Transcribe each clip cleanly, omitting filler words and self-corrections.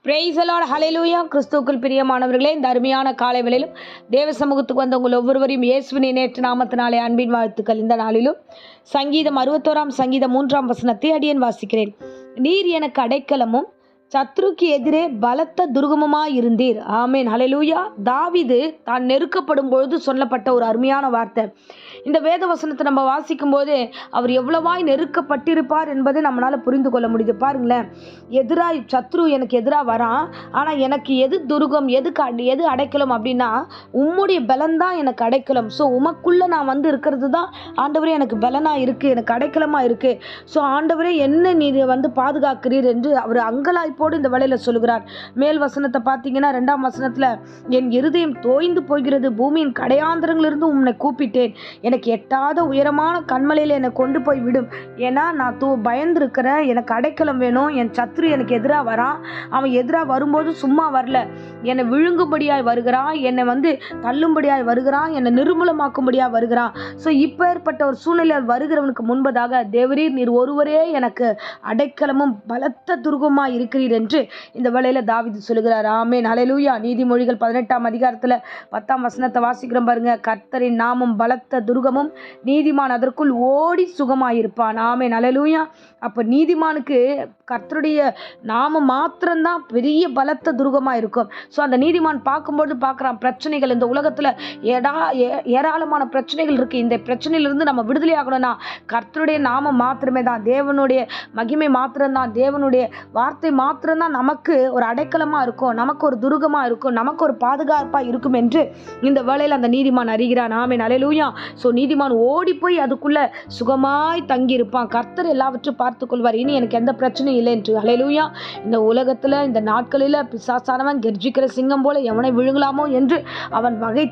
Praise the Lord, ஹல்லேலூயா. கிறிஸ்துவுக்குள் பிரியமானவர்களே, இந்த அருமையான காலை வேளையிலும் தேவ சமூகத்துக்கு வந்த உங்கள் ஒவ்வொருவரையும் இயேசுவின் நேற்று நாமத்தினாலே அன்பின் வாழ்த்துக்கள். இந்த நாளிலும் சங்கீதம் 61 சங்கீதம் 3 அடியேன் வாசிக்கிறேன். நீர் எனக்கு அடைக்கலமும் சத்ருக்கு எதிரே பலத்த துர்கமுமாய் இருந்தீர். ஆமேன், ஹல்லேலூயா. தாவீது தான் நெருக்கப்படும் பொழுது சொல்லப்பட்ட ஒரு அருமையான வார்த்தை. இந்த வேத வசனத்தை நம்ம வாசிக்கும் போது அவர் எவ்வளவாய் நெருக்கப்பட்டிருப்பார் என்பதை நம்மளால புரிந்து கொள்ள முடியுது. பாருங்களேன், எதிராக சத்ரு எனக்கு எதிராக வரான், ஆனால் எனக்கு எது துருகம், எது அடைக்கலம் அப்படின்னா உம்முடைய பலன்தான் எனக்கு அடைக்கலம். ஸோ உமக்குள்ளே நான் வந்து இருக்கிறது தான் ஆண்டவரே எனக்கு பலனாக இருக்குது, எனக்கு அடைக்கலமாக இருக்குது. ஸோ ஆண்டவரே என்ன நீர் வந்து பாதுகாக்கிறீர் என்று அவர் அங்கலாய்ப்போடு இந்த வேளையில் சொல்லுகிறார். மேல் வசனத்தை பார்த்தீங்கன்னா 2ஆம் வசனத்தில், என் இருதயம் தோய்ந்து போகிறது, பூமியின் கடையாந்திரங்களிலிருந்து உன்னை கூப்பிட்டேன், எனக்கு எட்டாத உயரமான கண்மலையில் என்னை கொண்டு போய் விடும். ஏன்னா நான் பயந்துருக்கிறேன், எனக்கு அடைக்கலம் வேணும். என் சத்ரு எனக்கு எதிராக வரான், அவன் எதிராக வரும்போது சும்மா வரல, என்னை விழுங்கும்படியாய் வருகிறான், என்னை வந்து தள்ளும்படியாய் வருகிறான், என்னை நிர்மூலமாக்கும்படியாக வருகிறான். ஸோ இப்போ ஏற்பட்ட ஒரு சூழ்நிலையில் வருகிறவனுக்கு முன்பதாக தேவரீர் நீர் ஒருவரே எனக்கு அடைக்கலமும் பலத்த துர்கமாக இருக்கிறீர் என்று இந்த வேளையில் தாவீது சொல்லுகிறார். ஆமேன், ஹல்லேலூயா. நீதிமொழிகள் 18ஆம் அதிகாரத்தில் 10ஆம் வசனத்தை வாசிக்கிறோம் பாருங்க. கர்த்தரின் நாமம் பலத்த துர்கமும், நீதிமான் அதற்குள் ஓடி சுகமாயிருப்பான். ஆமேன், ஹல்லேலூயா. அப்போ நீதிமானுக்கு கர்த்தருடைய நாமம் மாத்திரம்தான் பெரிய பலத்த துர்கமாக இருக்கும். ஸோ அந்த நீதிமான் பார்க்கும்போது பார்க்குறான் பிரச்சனைகள், இந்த உலகத்தில் ஏராளமான பிரச்சனைகள் இருக்குது. இந்த பிரச்சனையிலிருந்து நம்ம விடுதலை ஆகணும்னா கர்த்தருடைய நாமம் மாத்திரமே தான், தேவனுடைய மகிமை மாத்திரம்தான், தேவனுடைய வார்த்தை மாத்திரம்தான் நமக்கு ஒரு அடைக்கலமாக இருக்கும், நமக்கு ஒரு துருகமாக இருக்கும், நமக்கு ஒரு பாதுகாப்பாக இருக்கும் என்று இந்த வேளையில் அந்த நீதிமான் அறிகிறான். ஆமேன், ஹல்லேலூயா. ஸோ நீதிமான் ஓடி போய் அதுக்குள்ளே சுகமாய் தங்கியிருப்பான். கர்த்தர் எல்லாவற்றையும் பார்த்து கொள்வார், இனி எனக்கு எந்த பிரச்சனையும் இல்லை என்று. ஹல்லேலூயா. இந்த உலகத்தில் இந்த நாட்களில் பிசாசானவன் கர்ஜிக்கிற சிங்கம் போல எவனை விழுங்கலாமோ என்று அவன் வகை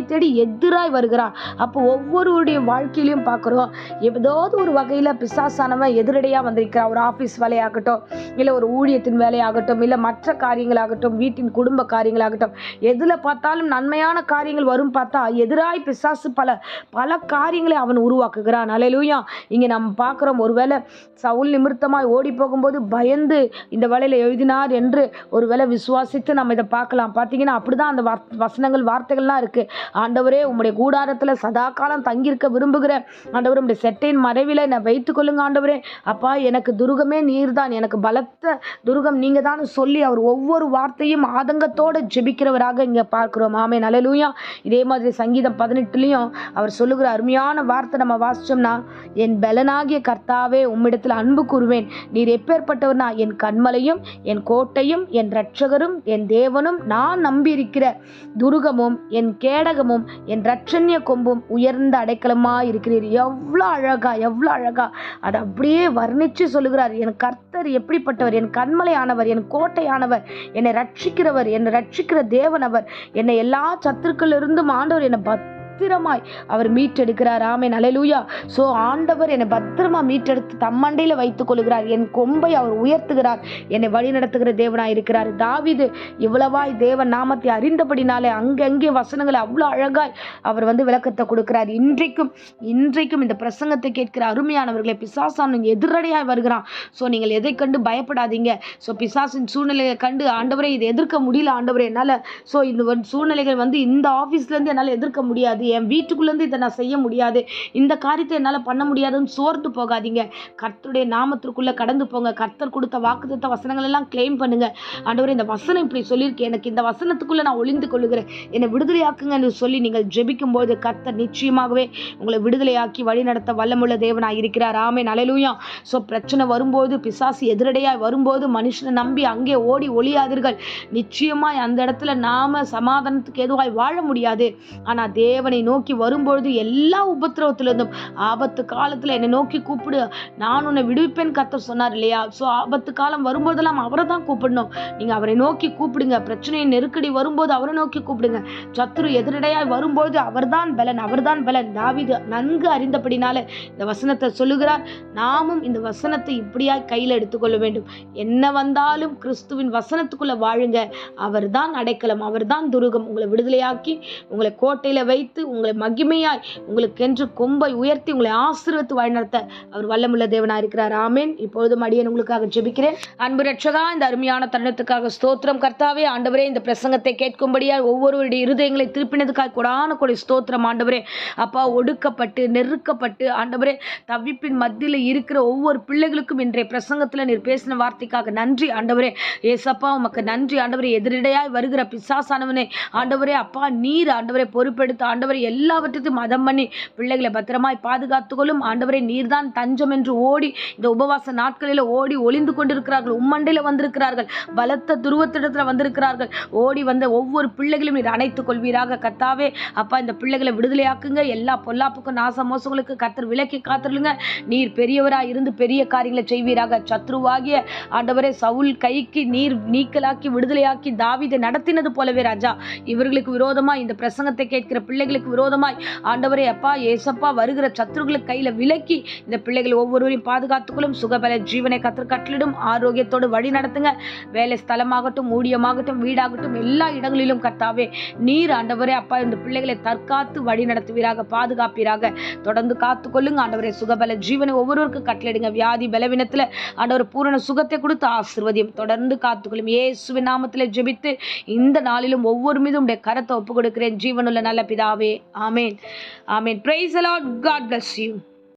தேடி எதிராய் வருகிறான். அப்போ ஒவ்வொருவருடைய வாழ்க்கையிலையும் பார்க்குறோம், ஏதாவது ஒரு வகையில் பிசாசானவன் எதிரடையாக வந்திருக்கிறான். ஒரு ஆஃபீஸ் வேலையாகட்டும், இல்லை ஒரு ஊழியத்தின் வேலையாகட்டும், இல்லை மற்ற காரியங்களாகட்டும், வீட்டின் குடும்ப காரியங்களாகட்டும், எதில் பார்த்தாலும் நன்மையான காரியங்கள் வரும் பார்த்தா எதிராய் பிசாசு பல காரியங்களை அவன் உருவாக்குகிறான். ஹல்லேலூயா. இங்கே நம்ம பார்க்குறோம், ஒருவேளை சவுல் நிமித்தமாய் ஓடி போகும்போது பயந்து இந்த வேலையில் எழுதினார் என்று ஒருவேளை விசுவாசித்து நம்ம இதை பார்க்கலாம். பார்த்தீங்கன்னா அப்படிதான் அந்த வசனங்கள் வார்த்தைகள்லாம் இருக்குது. ஆண்டவரே உம்முடைய கூடாரத்தில் சதா காலம் தங்கியிருக்க விரும்புகிறேன் ஆண்டவரே, உம்முடைய செட்டையின் மறைவில் என்னை வைத்து கொள்ளுங்க ஆண்டவரே. அப்பா எனக்கு துருகமே நீர் தான், எனக்கு பலத்த துருகம் நீங்கள் தான் சொல்லி அவர் ஒவ்வொரு வார்த்தையும் ஆதங்கத்தோடு ஜெபிக்கிறவராக இங்கே பார்க்குறோம். ஆமென், ஹல்லேலூயா. இதே மாதிரி சங்கீதம் 18 அவர் சொல்லுகிற அருமையான வார்த்தை நம்ம வாசிச்சோம்னா, என் பலனாகிய கர்த்தாவே உம்மிடத்தில் அன்பு கூறுவேன், நீர் எப்பேற்பட்டவர்னா என் கண்மலையும் என் கோட்டையும் என் இரட்சகரும் என் தேவனும், நான் நம்பியிருக்கிற துருகமும் என் கேடகமும் என் இரட்சண்ய கொம்பும் உயர்ந்த அடைக்கலமாக இருக்கிறீர். எவ்வளோ அழகா அதை அப்படியே வர்ணித்து சொல்லுகிறார். என் கர்த்தர் எப்படிப்பட்டவர், என் கண்மலையானவர், என் கோட்டையானவர், என்னை ரட்சிக்கிற தேவன் அவர், என்னை எல்லா சத்துருக்களிலிருந்தும் ஆண்டவர் என்னை பத்திரமாய் அவர் மீட்டெடுக்கிறார். ஆமென், ஹல்லேலூயா. ஸோ ஆண்டவர் என்னை பத்திரமா மீட்டெடுத்து தம்மண்டையில் வைத்துக் கொள்கிறார், என் கொம்பை அவர் உயர்த்துகிறார், என்னை வழி நடத்துகிற தேவனாய் இருக்கிறார். தாவீது இவ்வளவாய் தேவன் நாமத்தை அறிந்தபடினாலே அங்கங்கே வசனங்களை அவ்வளோ அழகாய் அவர் வந்து விளக்கத்தை கொடுக்கிறார். இன்றைக்கும் இந்த பிரசங்கத்தை கேட்கிற அருமையானவர்களை, பிசாசான் எதிரடையாய் வருகிறான். ஸோ நீங்கள் எதை கண்டு பயப்படாதீங்க. ஸோ பிசாசின் சூழ்நிலையை கண்டு ஆண்டவரே இதை எதிர்க்க முடியல ஆண்டவரே என்னால், ஸோ இந்த சூழ்நிலைகள் வந்து இந்த ஆஃபீஸ்லேருந்து என்னால் எதிர்க்க முடியாது, என் வீட்டுக்குள்ளேருந்து இதை நான் செய்ய முடியாது, இந்த காரியத்தை என்னால் பண்ண முடியாதுன்னு சோர்ந்து போகாதீங்க. கர்த்தருடைய நாமத்திற்குள்ளே கடந்து போங்க. கர்த்தர் கொடுத்த வாக்குத்தத்த வசனங்கள் எல்லாம் கிளைம் பண்ணுங்க. ஆண்டவரே இந்த வசனம் இப்படி சொல்லியிருக்கேன், எனக்கு இந்த வசனத்துக்குள்ளே நான் ஒளிந்து கொள்ளுகிறேன், என்னை விடுதலையாக்குங்கன்னு சொல்லி நீங்கள் ஜெபிக்கும் போது கர்த்தர் நிச்சயமாகவே உங்களை விடுதலையாக்கி வழி நடத்த வல்லமுள்ள தேவனாக இருக்கிறார். ஆமென், ஹல்லேலூயா. ஸோ பிரச்சனை வரும்போது, பிசாசு எதிரடையாய் வரும்போது மனுஷனை நம்பி அங்கே ஓடி ஒளியாதீர்கள். நிச்சயமாய் அந்த இடத்துல நாம சமாதானத்துக்கு எதுவாய் வாழ முடியாது. ஆனால் தேவனை நோக்கி வரும்பொழுது எல்லா உபத்திரவத்திலிருந்தும், ஆபத்து காலத்தில் என்னை நோக்கி கூப்பிடு, நான் உன்னை விடுவிப்பேன் கர்த்தர் சொன்னார் இல்லையா? ஸோ ஆபத்து காலம் வரும்போதெல்லாம் அவரை தான் கூப்பிடணும். நீங்கள் அவரை நோக்கி கூப்பிடுங்க. பிரச்சனை நெருக்கடி வரும்போது அவரை நோக்கி கூப்பிடுங்க. சத்துரு எதிரடையாய் வரும்போது அவர்தான் பலன். தாவீது நன்கு அறிந்தபடினாலே இந்த வசனத்தை சொல்லுகிறார். நாமும் இந்த வசனத்தை இப்படியாய் கையில் எடுத்துக்கொள்ள வேண்டும். என்ன வந்தாலும் கிறிஸ்துவின் வசனத்துக்குள்ள வாழுங்க. அவர்தான் அடைக்கலம், அவர்தான் துருகம். உங்களை விடுதலையாக்கி உங்களை கோட்டையில் வைத்து பாதுகாத்து உங்களை மகிமையாய் உங்களுக்கென்று கொம்பை உயர்த்தி உங்களை ஆசீர்வதித்து வழிநடத்த அவர் வல்லமுள்ள தேவனாய் இருக்கிறார். ஆமென். இப்பொழுதும் அடியேன் உங்களுக்காக ஜெபிக்கிறேன். அன்பு ரட்சகா, இந்த அருமையான தருணத்துக்காக ஸ்தோத்திரம் கர்த்தாவே. ஆண்டவரே, இந்த பிரசங்கத்தை கேட்கும்படியால் ஒவ்வொருவருடைய இருதயங்களை திருப்பினதுக்காக கொடான கொடி ஸ்தோத்திரம் ஆண்டவரே. அப்பா, ஒடுக்கப்பட்டு நெருக்கப்பட்டு ஆண்டவரே தவிப்பின் மத்தியில் இருக்கிற ஒவ்வொரு பிள்ளைகளுக்கும் இன்றைய பிரசங்கத்தில் நீர் பேசின வார்த்தைக்காக நன்றி ஆண்டவரே. ஏசப்பா, உமக்கு நன்றி ஆண்டவரே. எதிரிடையாய் வருகிற பிசாசானவனே ஆண்டவரே, அப்பா நீர் ஆண்டவரை பொறுப்பெடுத்து ஆண்டவரை எல்லாவற்றையும் மதம் பண்ணி பிள்ளைகளை பத்திரமாய் பாதுகாத்துக்கொள்ளும் ஆண்டவரை. நீர்தான் தஞ்சம் என்று ஓடி இந்த உபவாச நாட்களில் ஓடி ஒளிந்து கொண்டிருக்கிறார்கள். உம்மண்டையில் வந்திருக்கிறார்கள், பலத்த துருவத்திடத்தில் வந்திருக்கிறார்கள். ஓடி வந்த ஒவ்வொரு பிள்ளைகளும் நீர் அணைத்துக் கொள்வீராக கர்த்தாவே. அப்பா, இந்த பிள்ளைகளை விடுதலையாக்குங்க. எல்லா பொல்லாப்புக்கும் நாச மோசங்களுக்கு கர்த்தர் விலக்கி காத்துருங்க. நீர் பெரியவராய் இருந்து பெரிய காரியங்களை செய்வீராக. சத்ருவாகிய ஆண்டவரே சவுல் கைக்கு நீர் நீக்கலாக்கி விடுதலையாக்கி தாவீதை நடத்தினது போலவே ராஜா, இவர்களுக்கு விரோதமாய் இந்த பிரசங்கத்தை கேட்கிற பிள்ளைகளுக்கு விரோதமாய் ஆண்டவரே அப்பா ஏசப்பா வருகிற சத்துருகளுக்கு கையில விலக்கி இந்த பிள்ளைகள் ஒவ்வொருவரையும் பாதுகாத்துக்கொள்ளும். சுகபல ஜீவனை கர்த்தர் கட்டளிடும். ஆரோக்கியத்தோடு வழி நடத்துங்க. வேலை ஸ்தலமாகட்டும், ஊழியமாகட்டும், வீடாகட்டும், எல்லா இடங்களிலும் கர்த்தாவே நீர் ஆண்டவரே அப்பா இந்த பிள்ளைகளை தற்காத்து வழி நடத்துவீராக, பாதுகாப்பீராக. தொடர்ந்து காத்துக்கொள்ளுங்க ஆண்டவரே. சுகபல ஜீவனை ஒவ்வொருவருக்கும் கட்டளிடுங்க. வியாதி பலவீனத்துல ஆண்டவர் பூரண சுகத்தை கொடுத்து ஆசீர்வதியும். தொடர்ந்து காத்துக்கொள்ளும். இயேசுவின் நாமத்திலே ஜெபித்து இந்த நாளிலும் ஒவ்வொரு மீதும் உடைய கரத்தை ஒப்புக் கொடுக்கிறேன் ஜீவனுள்ள நல்ல பிதாவே. ஆமேன். ஆமேன். Praise the Lord. God bless you.